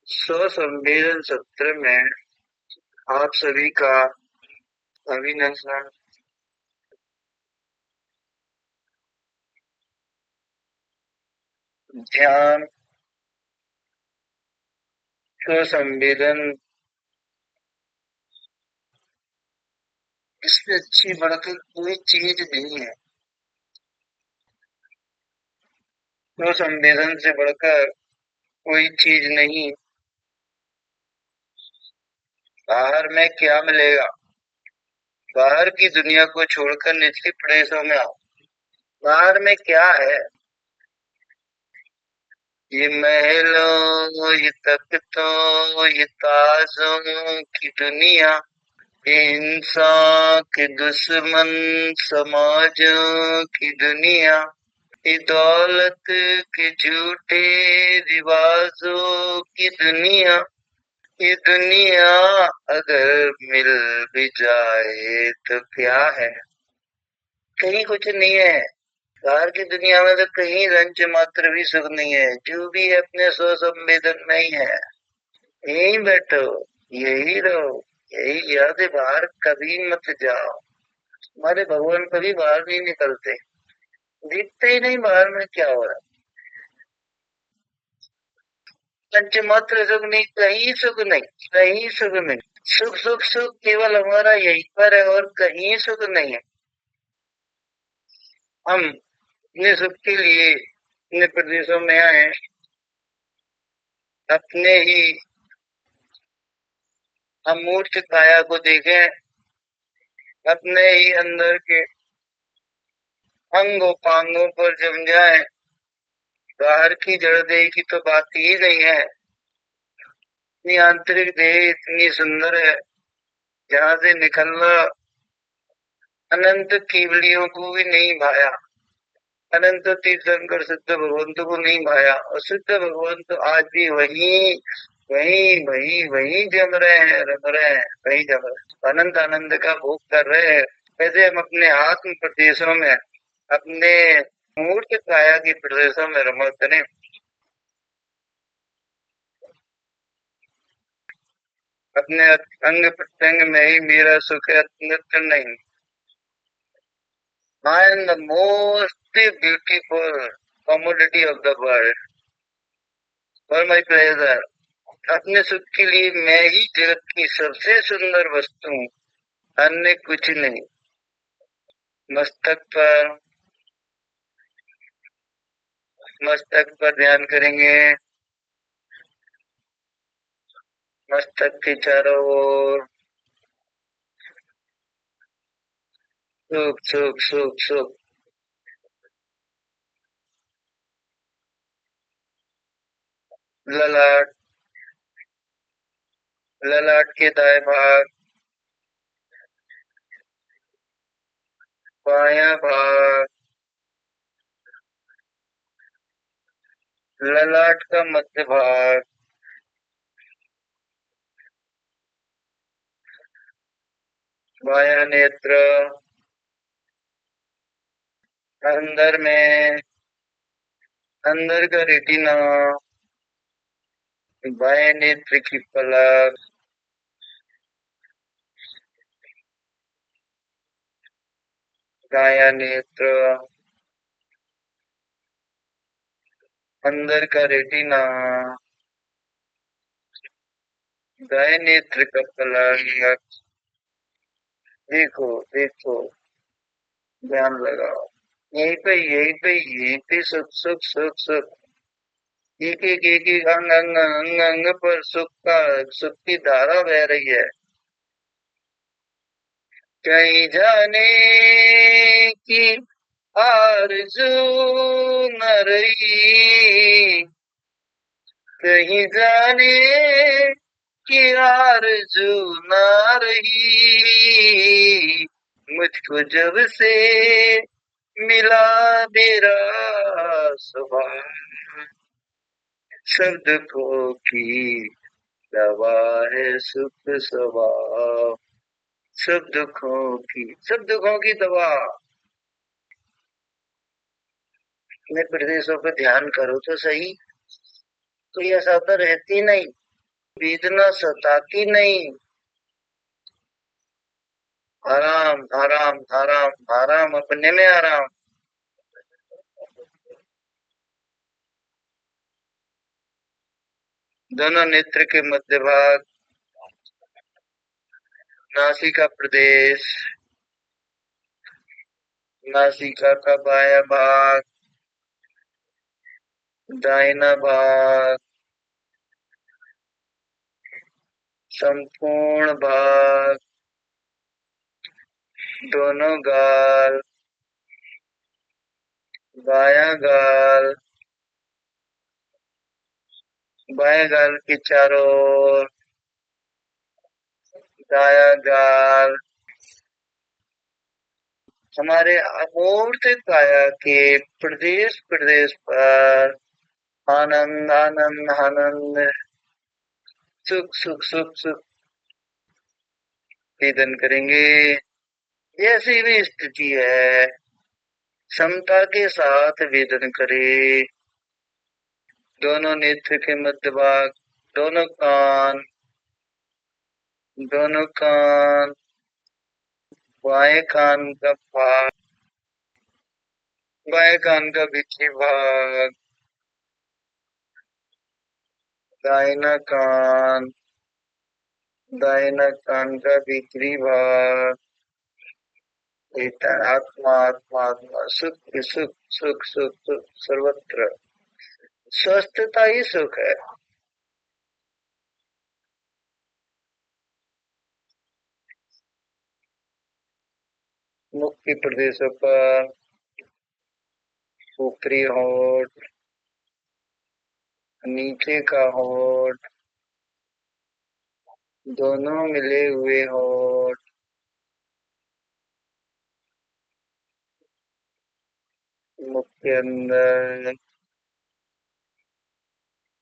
स्वसंवेदन सत्र में आप सभी का अभिनंदन। ध्यान, स्वसंवेदन, इससे अच्छी बढ़कर कोई चीज नहीं है। स्वसंवेदन से बढ़कर कोई चीज नहीं। बाहर में क्या मिलेगा? बाहर की दुनिया को छोड़कर निचले प्रदेशों में आओ। बाहर में क्या है? ये महलों, ये तख्तों, ये ताजों की दुनिया, ये इंसान के दुश्मन समाजों की दुनिया, ये दौलत के झूठे रिवाजों की दुनिया, ये दुनिया अगर मिल भी जाए तो क्या है? कहीं कुछ नहीं है। बाहर की दुनिया में तो कहीं रंच मात्र भी सुख नहीं है। जो भी अपने स्व संवेदन नहीं है, यही बैठो, यही रहो, यही याद है। बाहर कभी मत जाओ। हमारे भगवान कभी बाहर नहीं निकलते, दिखते ही नहीं बाहर में क्या हो रहा है। पंचमात्र सुख नहीं, कहीं सुख नहीं, कहीं सुख नहीं। सुख सुख सुख केवल हमारा यहीं पर है और कहीं सुख नहीं है। हम अपने सुख के लिए अपने प्रदेशों में आए, अपने ही अमूर्त काया को देखें, अपने ही अंदर के अंगों पांगों पर जम जाए। बाहर की जड़ देह की तो बात ही नहीं है। अपनी आंतरिक देह इतनी सुंदर है, जहां से निकलना अनंत केवलियों को भी नहीं भाया। अनंत तीर्थंकर सिद्ध भगवंत को नहीं भाया, और सिद्ध भगवंत आज भी वही वही वही वही जम रहे हैं, रम रहे हैं, वही जम रहे हैं, अनंत आनंद का भोग कर रहे हैं। वैसे हम अपने आत्म प्रदेशों में, अपने मूर्त काया के प्रदेशों में रमण करें। अपने अंग प्रत्यंग में ही मेरा सुख है, अन्यत्र नहीं। I am the most beautiful commodity of the world for my pleasure। अपने सुख के लिए मैं ही जगत की सबसे सुंदर वस्तु हूँ, अन्य कुछ नहीं। मस्तक पर ध्यान करेंगे। मस्तक के चारों ओर सुख सुख सुख सुख। ललाट, ललाट के दाएं भाग, बायां भाग, ललाट का मध्य भाग, बायां नेत्र, अंदर में अंदर का रेटिना, बाएं नेत्र की पलक, दायां नेत्र, अंदर का रेटिना, दाएं नेत्र का पलक। देखो देखो, ध्यान लगाओ, यहीं पे यहीं पे यहीं पे सुख सुख सुख सुख। एक एक अंग अंग अंग अंग पर सुख की धारा बह रही है। कहीं जाने की आरज़ू न रही, कहीं जाने की आरज़ू न रही, मुझको जब से मिला मेरा स्वभाव, सब दुखों की दवा है सुख स्वभाव। सब दुखों की दवा। अपने प्रदेशों पे ध्यान करो तो सही, तो यह सब रहती नहीं। वेदना सताती नहीं। आराम आराम आराम आराम, अपने में आराम। दोनों नेत्र के मध्य भाग, नासिका प्रदेश, नासिका का बायां भाग, दाहिना भाग, संपूर्ण भाग, दोनों गाल, बायां गाल, बाएं गाल के चारों ओर, दायां गाल। हमारे अमूर्त काया के प्रदेश प्रदेश पर आनंद आनंद आनंद, सुख सुख सुख सुख वेदन करेंगे। जैसी भी स्थिति है, समता के साथ वेदन करे। दोनों नेत्र के मध्य भाग, दोनों कान, दोनों कान, बाएं कान का भाग, बाएं कान का भीतरी भाग, दाहिना कान, दाहिना कान का भीतरी भाग। आत्मा आत्मा आत्मा, सुख सुख सुख सुख सुख, सर्वत्र स्वस्थता ही सुख है। मुख्य प्रदेशों पर ऊपरी होठ, नीचे का होठ, दोनों मिले हुए होठ, मुख के अंदर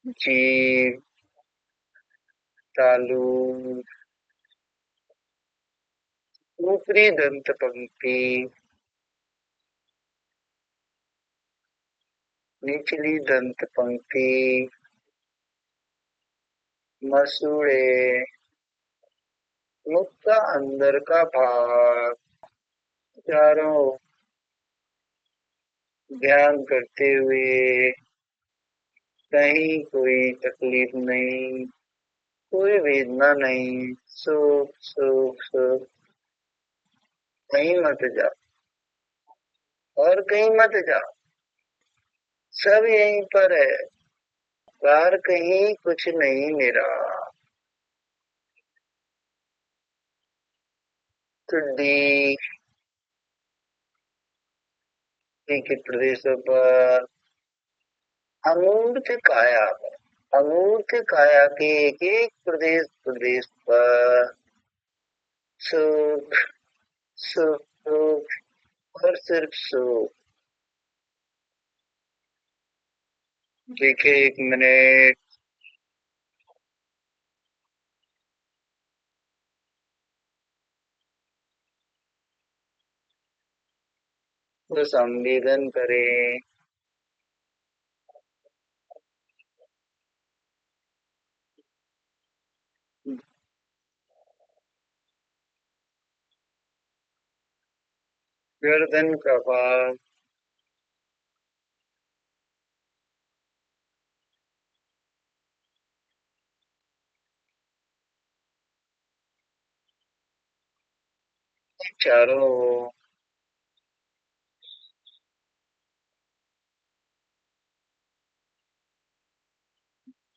जीभ, तालू, ऊपरी दंत पंक्ति, निचली दंत पंक्ति, मसूड़े, मुख का अंदर का भाग, चारों ध्यान करते हुए कहीं कोई तकलीफ नहीं, कोई वेदना नहीं, सुख सुख सुख। कहीं मत जाओ और कहीं मत जाओ, सब यहीं पर है। बाहर कहीं कुछ नहीं मेरा। टुड्डी के प्रदेशों पर अमूर्त काया है। अमूर्त काया के एक एक प्रदेश प्रदेश पर सुख सुख सुख और सिर्फ सुख। देखिए 1 मिनट, वो संवेदन करें। गर्दन का भाग, चारों ओर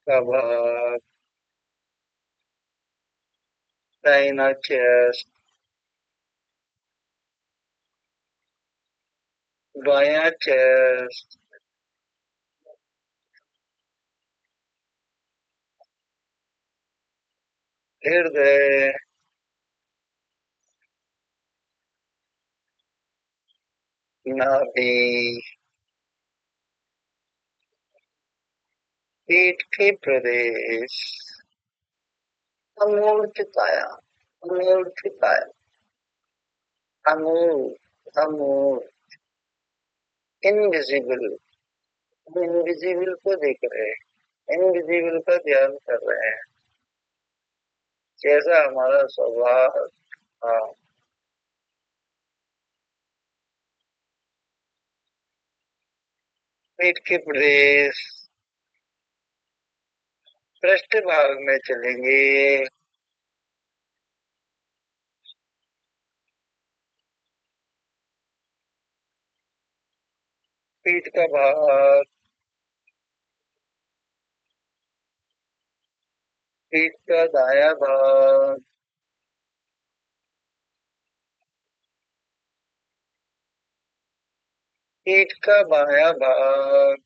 का भाग, दाहिना चेस्ट, बायां चेस्ट, हृदय, नाभि, पीठ के प्रदेश, अमूर्त काया, अमूर्त काया, अमूर्त अमूर्त, इनविजिबल। इनविजिबल को देख रहे हैं, इनविजिबल का ध्यान कर रहे हैं। जैसा हमारा स्वभाव। हाँ। पीठ के प्रदेश पृष्ठ भाग में चलेंगे। पीठ का भाग, पीठ का दायां भाग, पीठ का बायां भाग,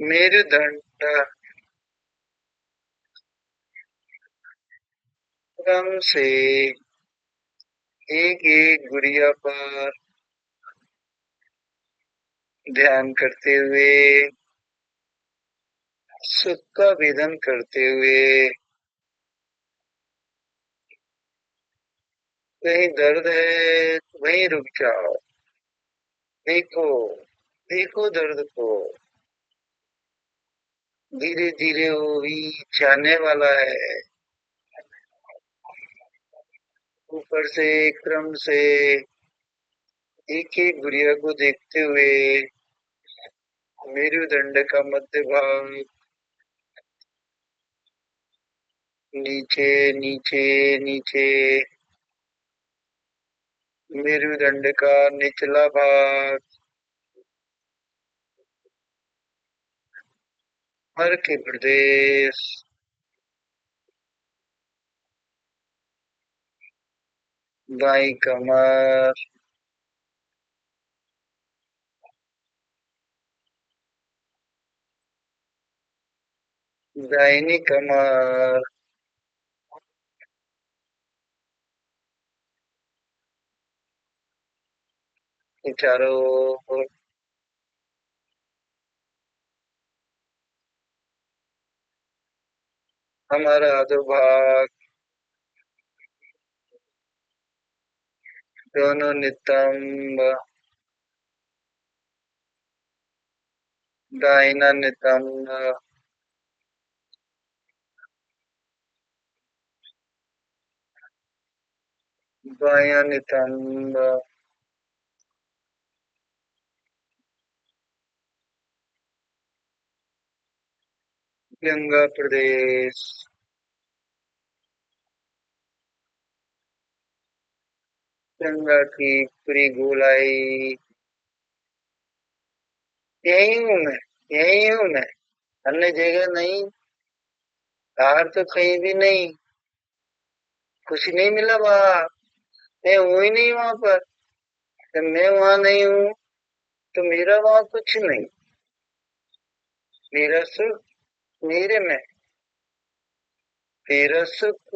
मेरुदंड क्रम से एक एक गुड़िया पर ध्यान करते हुए, सुख का विधन करते हुए। कहीं दर्द है तो वहीं रुक जाओ। देखो, देखो दर्द को। धीरे धीरे वो भी जाने वाला है। ऊपर से क्रम से एक एक गुड़िया को देखते हुए, मेरुदंड का मध्य भाग नीचे नीचे नीचे, मेरुदंड का निचला भाग, कमर के प्रदेश, बाई कमर, दाहिनी कमर के चारों ओर, हमारा अधोभाग, दोनों नितंब, दाहिना नितंब, बायां नितंब, जंगा प्रदेश, जंगा की पूरी गोलाई। यही हूँ मैं, यही हूँ मैं, अन्य जगह नहीं। बाहर तो कहीं भी नहीं, कुछ नहीं मिला वहां। मैं हूँ ही नहीं वहां पर। जब मैं वहां नहीं हूँ तो मेरा वहां कुछ नहीं। मेरा सुख मेरे में, तेरा सुख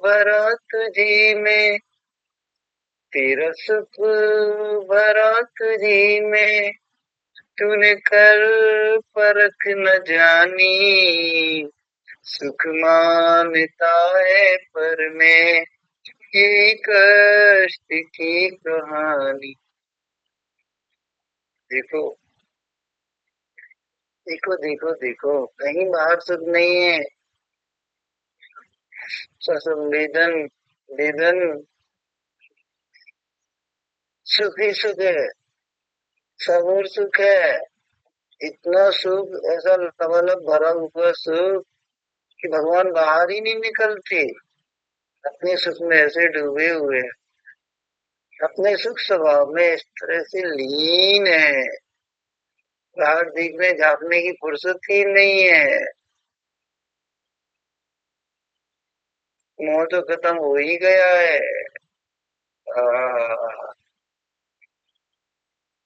भरा तुझी में, तेरा सुख भरा तुझी में, तूने कर परख न जानी, सुख मानता है पर मैं, ये कष्ट की कहानी। देखो, देखो देखो देखो, कहीं बाहर सुख नहीं है। संवेदन वेदन सुख ही सुख है। सब और सुख है। इतना सुख, ऐसा लबालब भरा हुआ सुख कि भगवान बाहर ही नहीं निकलते। अपने सुख में ऐसे डूबे हुए हैं, अपने सुख स्वभाव में इस तरह से लीन है, बाहर देखने झांकने की फुर्सत ही नहीं है। मोह तो खत्म हो ही गया है।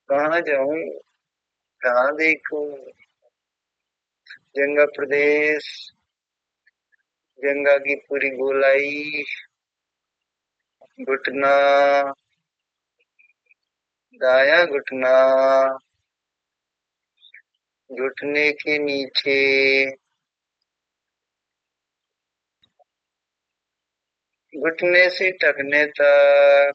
कहाँ जाऊं, कहाँ देखूं। जंगा प्रदेश, जंगा की पूरी गोलाई, घुटना, दायां घुटना, घुटने के नीचे, घुटने से टखने तक,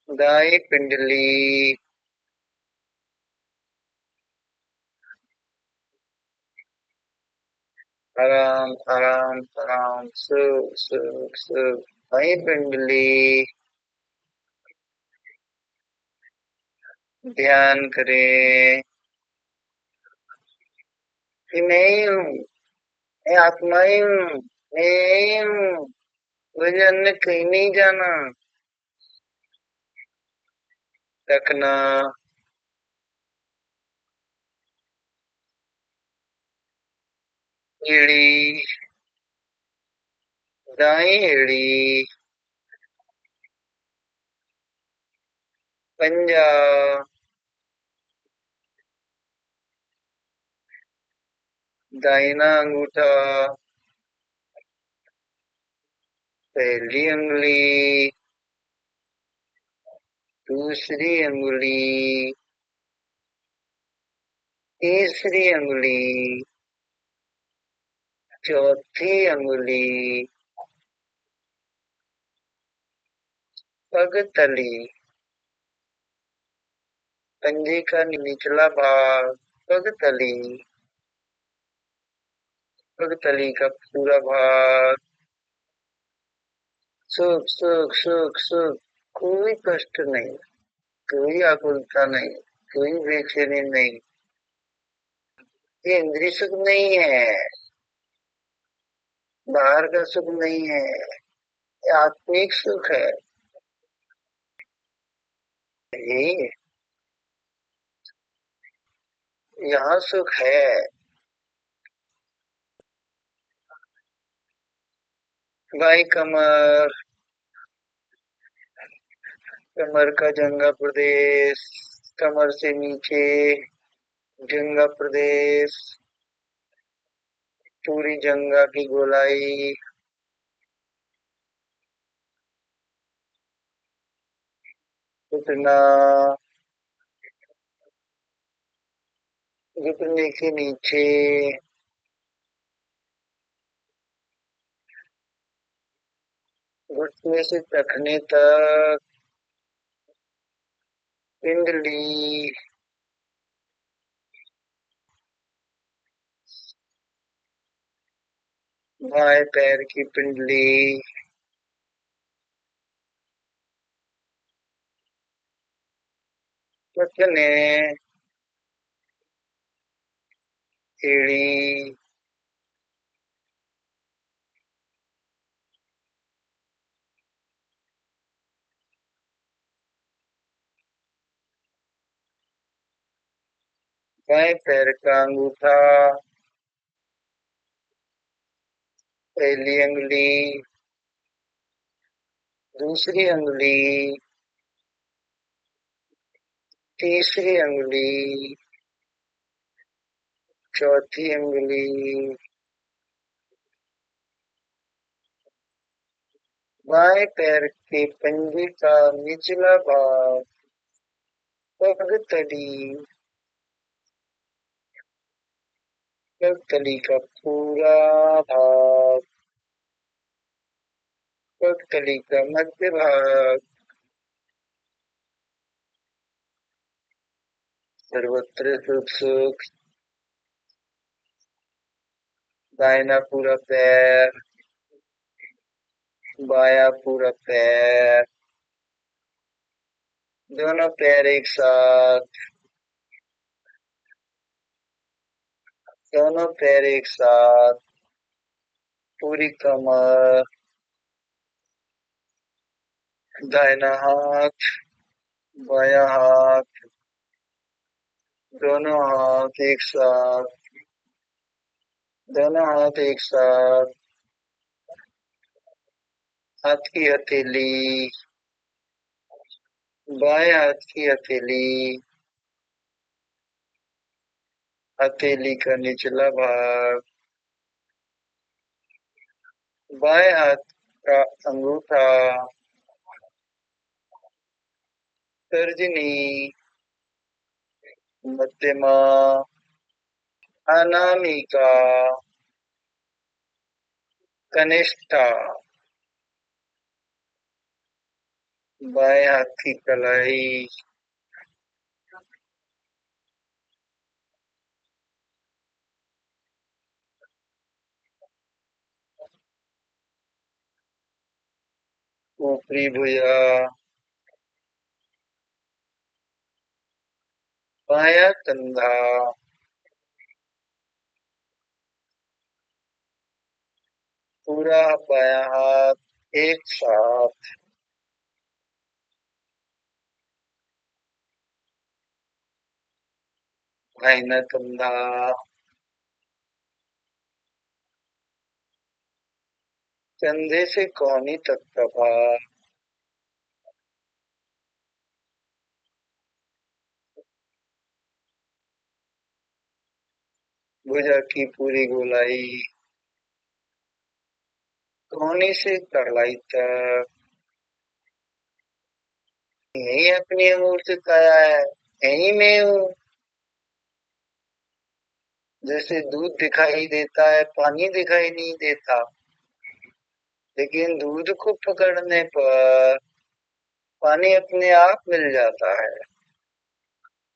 दाएं पिंडली, आराम आराम आराम, सुख सुख सुख। वही पिंडली, ध्यान करें कि मैं ही हूँ, मैं आत्मा ही हूँ, मैं यही हूँ, मुझे अन्य कहीं नहीं जाना। रखना, एड़ी, दाएं एड़ी, पंजा, दाहिना अंगूठा, पहली उंगली, दूसरी उंगली, तीसरी उंगली, चौथी उंगली, पगतली, पंजे का निचला भाग, पगतली, पगतली का पूरा भाग, सुख सुख सुख सुख। कोई कष्ट नहीं, कोई आकुलता नहीं, कोई बेचैनी नहीं। ये इंद्रिय सुख नहीं है, बाहर का सुख नहीं है, ये आत्मिक सुख है। ये यहाँ सुख है। बाई कमर, कमर का जंगा प्रदेश, कमर से नीचे जंगा प्रदेश, पूरी जंगा की गोलाई, घुटना, घुटने के नीचे, घुटने से टखने तक, पिंडली, बाएं पैर की पिंडली, टखने, एड़ी, बाएं पैर का अंगूठा, पहली उंगली, दूसरी उंगली, तीसरी उंगली, चौथी उंगली, बाएं पैर के पंजे का निचला भाग, पगतली, पगतली का पूरा भाग, पगतली का मध्य भाग, सर्वत्र सुख सुख। दाहिना पूरा पैर, बाया पूरा पैर, दोनों पैर एक साथ, दोनों पैर एक साथ, पूरी कमर, दाहिना हाथ, बाया हाथ, दोनों हाथ एक साथ, दोनों हाथ एक साथ, हाथ की हथेली, बाएं हाथ की हथेली, हथेली का निचला भाग, बाएं हाथ का अंगूठा, तर्जनी, मध्यमा, अनामिका, कनिष्ठा, बाएं हाथ की कलाई, ऊपरी भुजा, बायां कंधा, पूरा बायां हाथ एक साथ, दाहिना कंधा, कंधे से कोहनी तक का भाग, भुजा की पूरी गोलाई, कोहनी से कलाई तक, यही अपनी अमूर्त काया है, यही मैं हूँ। जैसे दूध दिखाई देता है, पानी दिखाई नहीं देता, लेकिन दूध को पकड़ने पर पानी अपने आप मिल जाता है,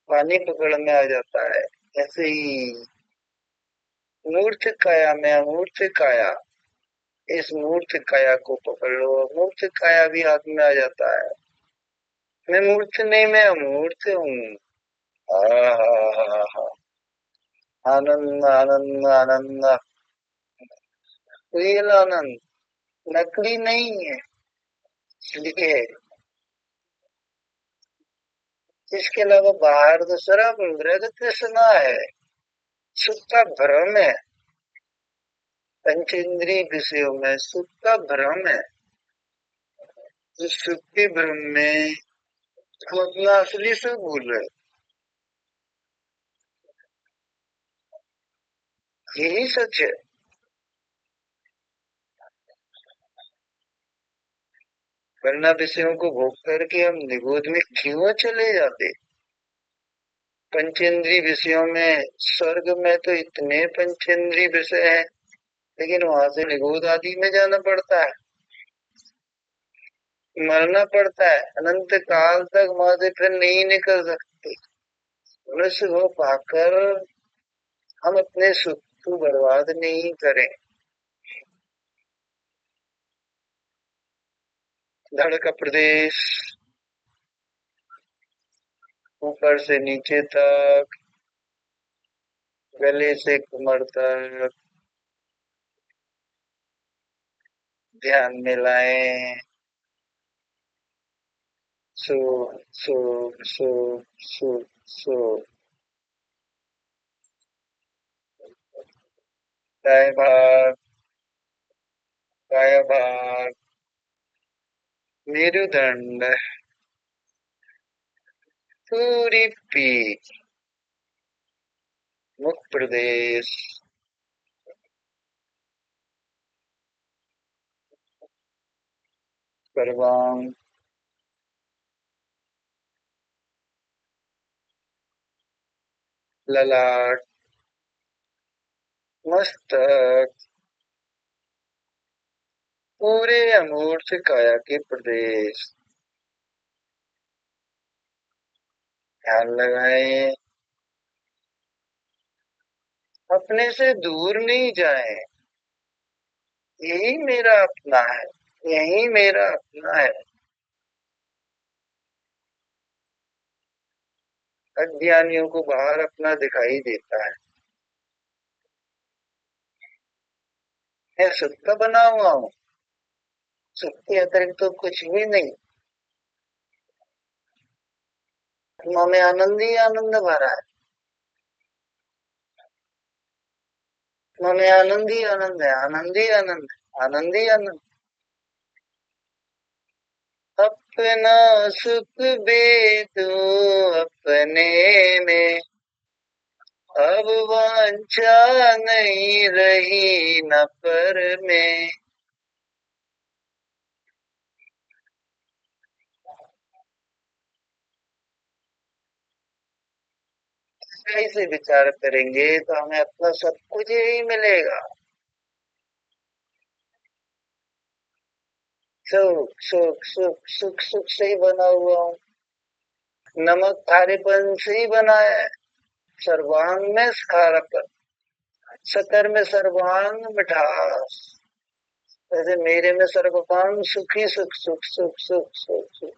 पानी पकड़ में आ जाता है। ऐसे ही मूर्त काया में अमूर्त काया, इस मूर्त काया को पकड़ लो, अमूर्त काया भी हाथ में आ जाता है। मैं मूर्त नहीं, मैं अमूर्त हूँ। आहा, आनंद आनंद आनंद, रियल आनंद, नकली नहीं है। इसलिए इसके अलावा बाहर तो शराब मृग तृष्णा है, सुख का भ्रम है, पंचेंद्रिय विषयों में सुख का भ्रम है। इस सुख के भ्रम में हम अपना असली सुख भूल रहे, यही सच है। वरना विषयों को भोग करके हम निगोद में क्यों चले जाते। पंचेंद्रिय विषयों में, स्वर्ग में तो इतने पंचेंद्रिय विषय है, लेकिन वहां से निगोद आदि में जाना पड़ता है, मरना पड़ता है, अनंत काल तक वहां से फिर नहीं निकल सकते। मनुष्य हो पाकर हम अपने सुख को बर्बाद नहीं करें। धड़ का प्रदेश, ऊपर से नीचे तक, गले से कमर तक, ध्यान में लाएं। सो सो सो सो सो, दाएं भाग, बायां भाग, मेरुदंड, पूरी पीठ, मुख प्रदेश, सर्वांग, ललाट, मस्तक, पूरे अमूर्त काया के प्रदेश। ध्यान लगाएं, अपने से दूर नहीं जाएं। यही मेरा अपना है, यही मेरा अपना है। अज्ञानियों को बाहर अपना दिखाई देता है, मैं सुख का बना हुआ हूँ, सुख के अतिरिक्त तो कुछ भी नहीं। आत्मा में आनंद ही आनंद भरा है, आत्मा में आनंद ही आनंद है, आनंद ही आनंद है, आनंद ही आनंद। अपना सुख बेदो अपने में, अब वांछा नहीं रही न पर में। सही से विचार करेंगे तो हमें अपना सब कुछ यही मिलेगा। सुख सुख सुख सुख सुख से ही बना हुआ हूँ, नमक खारेपन से ही बना है, सर्वांग में खारापन, शक्कर में सर्वांग मिठास, वैसे मेरे में सर्वकाम सुख ही सुख सुख सुख सुख सुख सुख।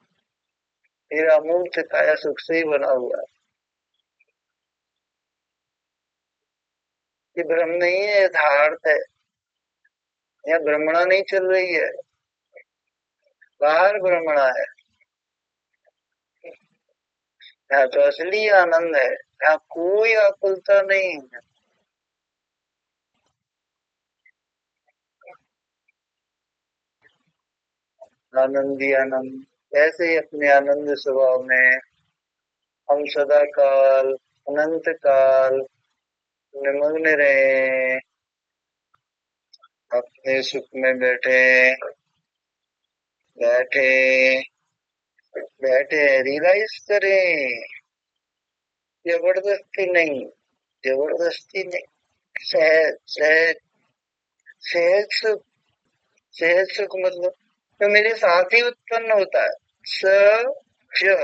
मेरा मूर्त काया सुख से ही बना हुआ है। ये भ्रम नहीं है, यथार्थ है। यहाँ भ्रमणा नहीं चल रही है, बाहर भ्रमणा है। यहाँ तो असली आनंद है, यहाँ कोई आकुलता नहीं है। आनंद ही आनंद। ऐसे ही अपने आनंद स्वभाव में हम सदा काल, अनंत काल निमग्न रहे, अपने सुख में बैठे बैठे बैठे रियलाइज करें। जबरदस्ती नहीं, जबरदस्ती नहीं। सहज सहज, सहज सुख। सहज सुख मतलब तो मेरे साथ ही उत्पन्न होता है। स ज,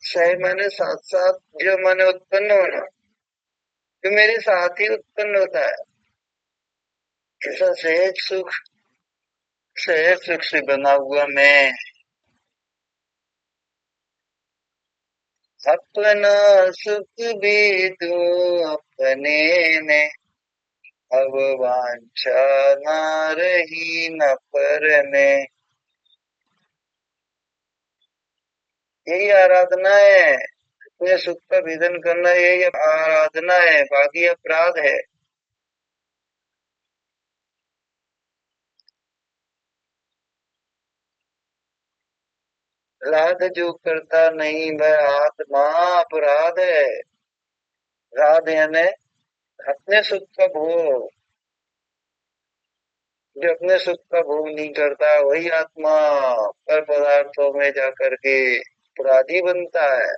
सह माने साथ साथ, जो माने उत्पन्न होना, जो मेरे साथ ही उत्पन्न होता है। ऐसा सहज सुख से बना हुआ मैं अपना सुख भी दूं अपने में, अब वांछा ना रही न परने। यही आराधना है, अपने सुख का विधन करना, यही आराधना है, बाकी अपराध है। राध जो करता नहीं वह आत्मा अपराध है। राध यानी अपने सुख का भोग। जो अपने सुख का भोग नहीं करता वही आत्मा पर पदार्थों में जाकर के अपराधी बनता है।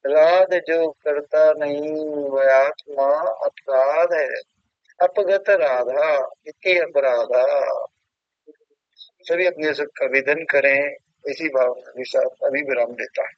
राध जो करता नहीं वह आत्मा अपराध है। अपगत राधा इति अपराधा। सभी अपने सुख का विधन करें, इसी भावना के साथ अभी विराम लेता है।